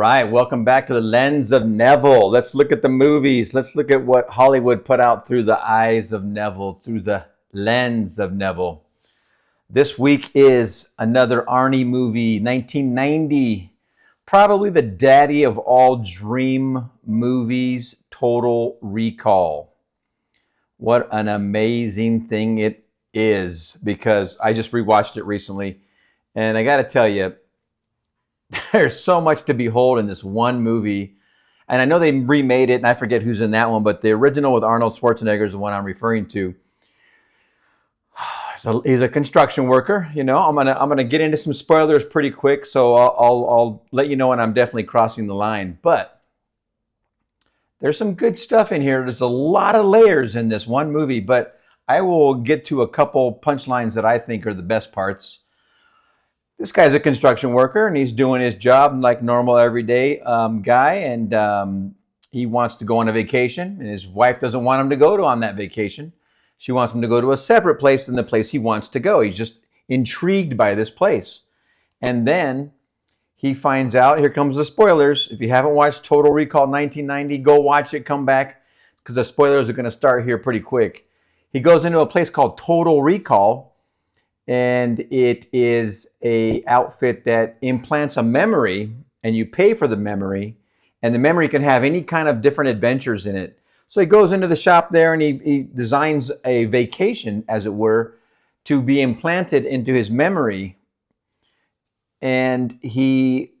right, welcome back to the lens of Neville. Let's look at the movies. Let's look at what Hollywood put out through the eyes of Neville, through the lens of Neville. This week is another Arnie movie, 1990. Probably the daddy of all dream movies, Total Recall. What an amazing thing it is, because I just rewatched it recently, and I got to tell you, there's so much to behold in this one movie. And I know they remade it, and I forget who's in that one, but the original with Arnold Schwarzenegger is the one I'm referring to. So he's a construction worker. You know, I'm gonna get into some spoilers pretty quick, so I'll let you know when I'm definitely crossing the line. But there's some good stuff in here. There's a lot of layers in this one movie, but I will get to a couple punchlines that I think are the best parts. This guy's a construction worker, and he's doing his job like normal everyday guy, and he wants to go on a vacation, and his wife doesn't want him to go on that vacation. She wants him to go to a separate place than the place he wants to go. He's just intrigued by this place. And then he finds out, here comes the spoilers. If you haven't watched Total Recall 1990, go watch it, come back, because the spoilers are going to start here pretty quick. He goes into a place called Total Recall, and it is a outfit that implants a memory, and you pay for the memory, and the memory can have any kind of different adventures in it. So he goes into the shop there, and he designs a vacation, as it were, to be implanted into his memory. And he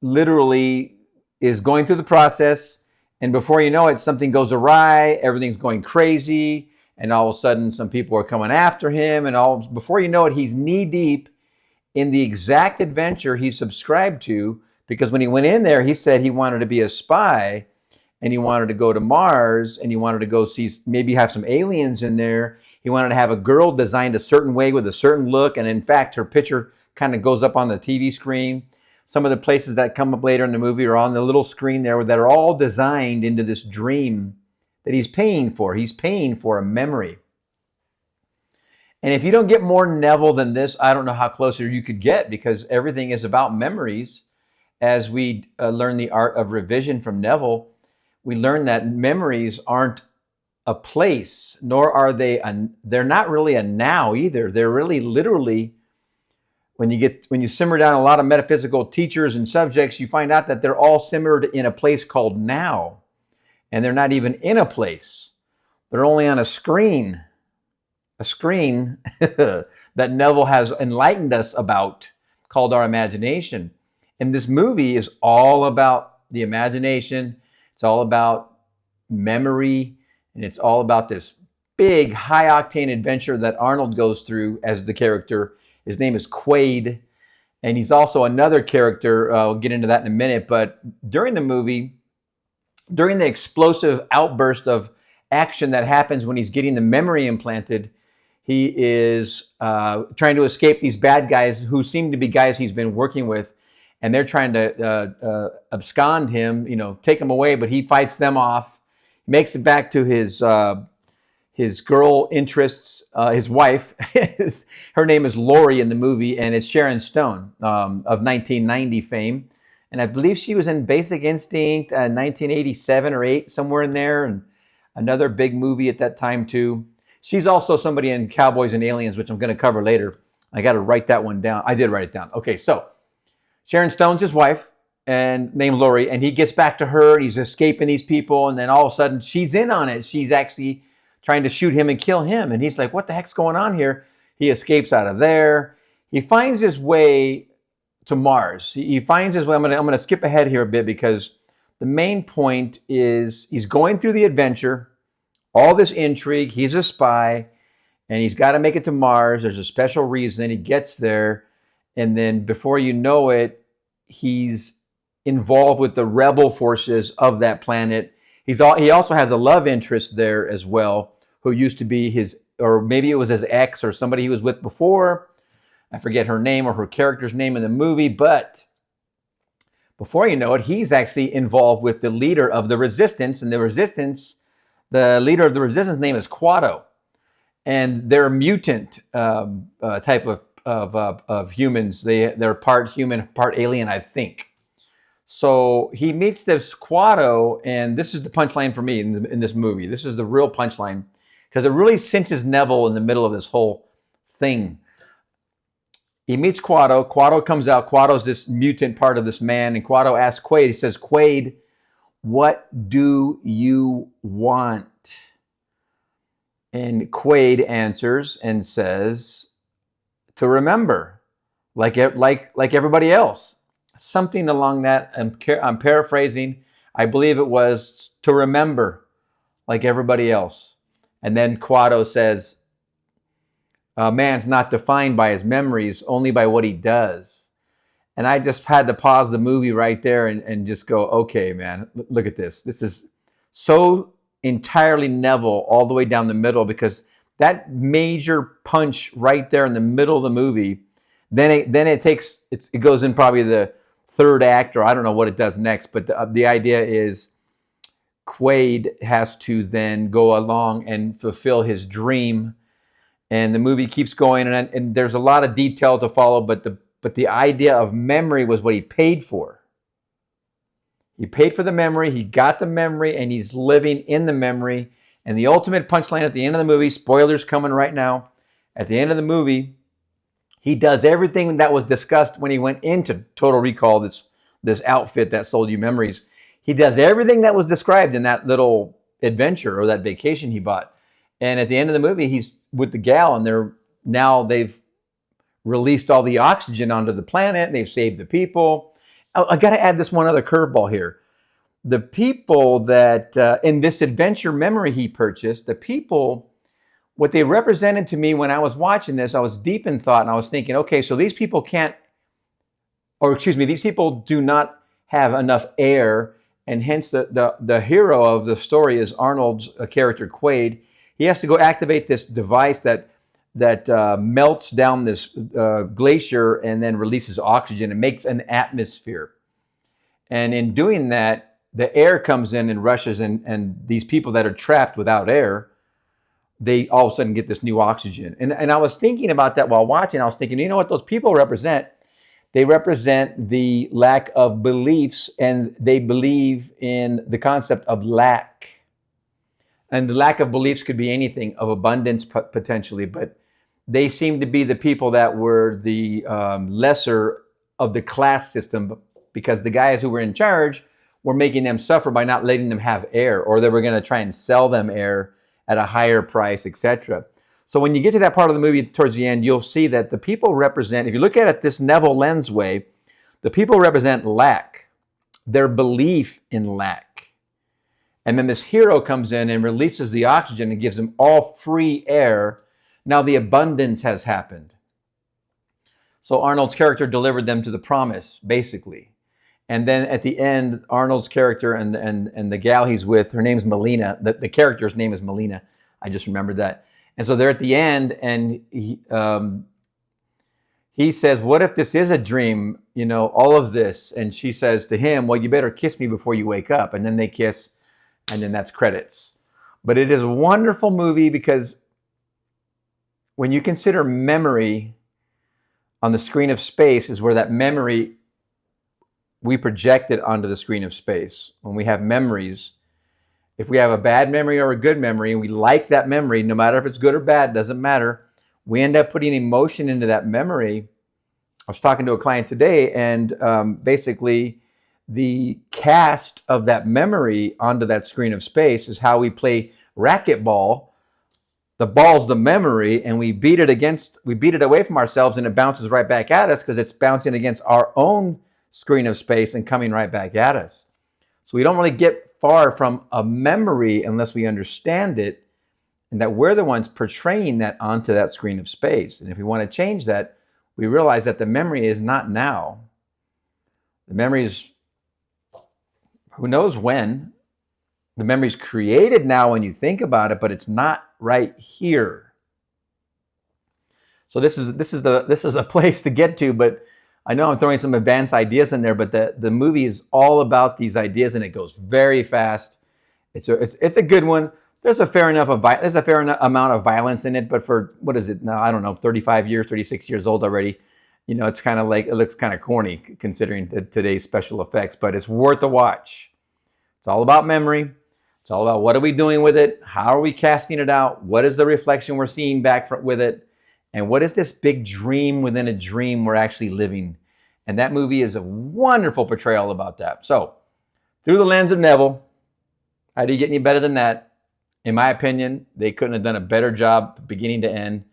literally is going through the process, and before you know it, something goes awry, everything's going crazy, and all of a sudden some people are coming after him, and before you know it, he's knee-deep in the exact adventure he subscribed to, because when he went in there, he said he wanted to be a spy, and he wanted to go to Mars, and he wanted to go see, maybe have some aliens in there. He wanted to have a girl designed a certain way with a certain look, and in fact, her picture kind of goes up on the TV screen. Some of the places that come up later in the movie are on the little screen there that are all designed into this dream that he's paying for. He's paying for a memory. And if you don't get more Neville than this, I don't know how closer you could get, because everything is about memories. As we learn the art of revision from Neville, we learn that memories aren't a place, nor are they're not really a now either. They're really literally, when you simmer down a lot of metaphysical teachers and subjects, you find out that they're all simmered in a place called now. And they're not even in a place. They're only on a screen that Neville has enlightened us about, called our imagination. And this movie is all about the imagination. It's all about memory, and it's all about this big, high-octane adventure that Arnold goes through as the character. His name is Quaid, and he's also another character. I'll get into that in a minute, but during the movie, during the explosive outburst of action that happens when he's getting the memory implanted, he is trying to escape these bad guys who seem to be guys he's been working with, and they're trying to abscond him, take him away, but he fights them off, makes it back to his girl interests, his wife. Her name is Lori in the movie, and it's Sharon Stone of 1990 fame. And I believe she was in Basic Instinct, 1987 or 8, somewhere in there, and another big movie at that time too. She's also somebody in Cowboys and Aliens, which I'm going to cover later. I got to write that one down. I did write it down. Okay, so Sharon Stone's his wife, and named Lori, and he gets back to her, and he's escaping these people, and then all of a sudden she's in on it. She's actually trying to shoot him and kill him, and he's like, what the heck's going on here? He escapes out of there. He finds his way to Mars. He finds his way. I'm going to skip ahead here a bit, because the main point is he's going through the adventure, all this intrigue. He's a spy, and he's got to make it to Mars. There's a special reason. He gets there, and then before you know it, he's involved with the rebel forces of that planet. He also has a love interest there as well, who used to be his, or maybe it was his ex or somebody he was with before. I forget her name or her character's name in the movie, but before you know it, he's actually involved with the leader of the resistance, and the leader of the resistance name is Quado, and they're a mutant type of humans. They're part human, part alien, I think. So he meets this Quado, and this is the punchline for me in this movie. This is the real punchline because it really cinches Neville in the middle of this whole thing. He meets Quado. Quado comes out. Quado's this mutant part of this man, and Quado asks Quaid. He says, "Quaid, what do you want?" And Quaid answers and says, "To remember, like everybody else." Something along that. I'm paraphrasing. I believe it was to remember, like everybody else. And then Quado says, "Man's not defined by his memories, only by what he does." And I just had to pause the movie right there and just go, okay, man, look at this. This is so entirely Neville all the way down the middle, because that major punch right there in the middle of the movie, then it goes in probably the third act, or I don't know what it does next, but the idea is Quaid has to then go along and fulfill his dream, and the movie keeps going, and there's a lot of detail to follow, but the idea of memory was what he paid for. He paid for the memory, he got the memory, and he's living in the memory. And the ultimate punchline at the end of the movie, spoilers coming right now, at the end of the movie, he does everything that was discussed when he went into Total Recall, this outfit that sold you memories. He does everything that was described in that little adventure or that vacation he bought. And at the end of the movie, he's with the gal, and they've released all the oxygen onto the planet, and they've saved the people. I got to add this one other curveball here. The people that, in this adventure memory he purchased, the people, what they represented to me when I was watching this, I was deep in thought, and I was thinking, okay, so these people these people do not have enough air, and hence the hero of the story is Arnold's character, Quaid. He has to go activate this device that melts down this glacier and then releases oxygen and makes an atmosphere. And in doing that, the air comes in and rushes, and these people that are trapped without air, they all of a sudden get this new oxygen. And I was thinking about that while watching. I was thinking, you know what those people represent? They represent the lack of beliefs, and they believe in the concept of lack. And the lack of beliefs could be anything, of abundance potentially, but they seem to be the people that were the lesser of the class system, because the guys who were in charge were making them suffer by not letting them have air, or they were going to try and sell them air at a higher price, etc. So when you get to that part of the movie towards the end, you'll see that the people represent, if you look at it this Neville lens way, the people represent lack, their belief in lack. And then this hero comes in and releases the oxygen and gives them all free air. Now the abundance has happened. So Arnold's character delivered them to the promise, basically. And then at the end, Arnold's character and the gal he's with, her name's Melina. The character's name is Melina. I just remembered that. And so they're at the end, and he says, "What if this is a dream, all of this?" And she says to him, "Well, you better kiss me before you wake up." And then they kiss, and then that's credits. But it is a wonderful movie, because when you consider memory on the screen of space is where that memory, we project it onto the screen of space. When we have memories, if we have a bad memory or a good memory, and we like that memory, no matter if it's good or bad, doesn't matter, we end up putting emotion into that memory. I was talking to a client today, and basically the cast of that memory onto that screen of space is how we play racquetball. The ball's the memory, and we beat it away from ourselves, and it bounces right back at us because it's bouncing against our own screen of space and coming right back at us. So we don't really get far from a memory unless we understand it, and that we're the ones portraying that onto that screen of space. And if we want to change that, we realize that the memory is not now. The memory is who knows when. The memory is created now when you think about it, but it's not right here. So this is a place to get to, but I know I'm throwing some advanced ideas in there, but the movie is all about these ideas, and it goes very fast. It's a good one. There's a fair amount of violence in it, but for, what is it now? I don't know, 35 years, 36 years old already. You know, it's kind of like, it looks kind of corny considering today's special effects, but it's worth a watch. It's all about memory. It's all about what are we doing with it? How are we casting it out? What is the reflection we're seeing back with it? And what is this big dream within a dream we're actually living? And that movie is a wonderful portrayal about that. So, through the lens of Neville, how do you get any better than that? In my opinion, they couldn't have done a better job beginning to end.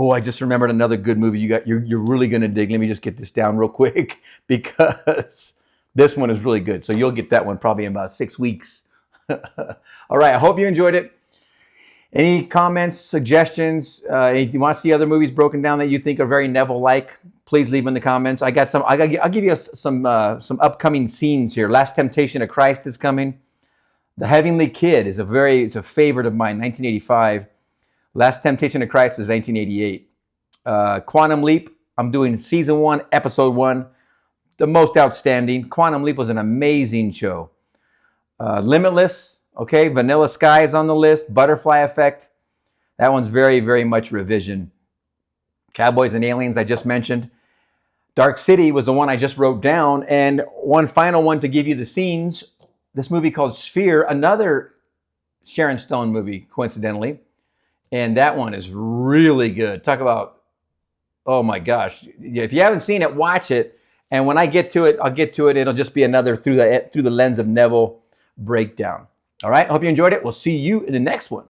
Oh, I just remembered another good movie you're really going to dig. Let me just get this down real quick because this one is really good. So you'll get that one probably in about 6 weeks. All right, I hope you enjoyed it. Any comments, suggestions? You want to see other movies broken down that you think are very Neville-like? Please leave in the comments. I'll give you some upcoming scenes here. Last Temptation of Christ is coming. The Heavenly Kid is it's a favorite of mine, 1985. Last Temptation of Christ is 1988. Quantum Leap, I'm doing season 1, episode 1. The most outstanding. Quantum Leap was an amazing show. Limitless, okay, Vanilla Sky is on the list. Butterfly Effect, that one's very, very much revision. Cowboys and Aliens, I just mentioned. Dark City was the one I just wrote down. And one final one to give you the scenes, this movie called Sphere, another Sharon Stone movie, coincidentally. And that one is really good. Talk about, oh my gosh. If you haven't seen it, watch it. And when I get to it, I'll get to it. It'll just be another through the lens of Neville breakdown. All right, hope you enjoyed it. We'll see you in the next one.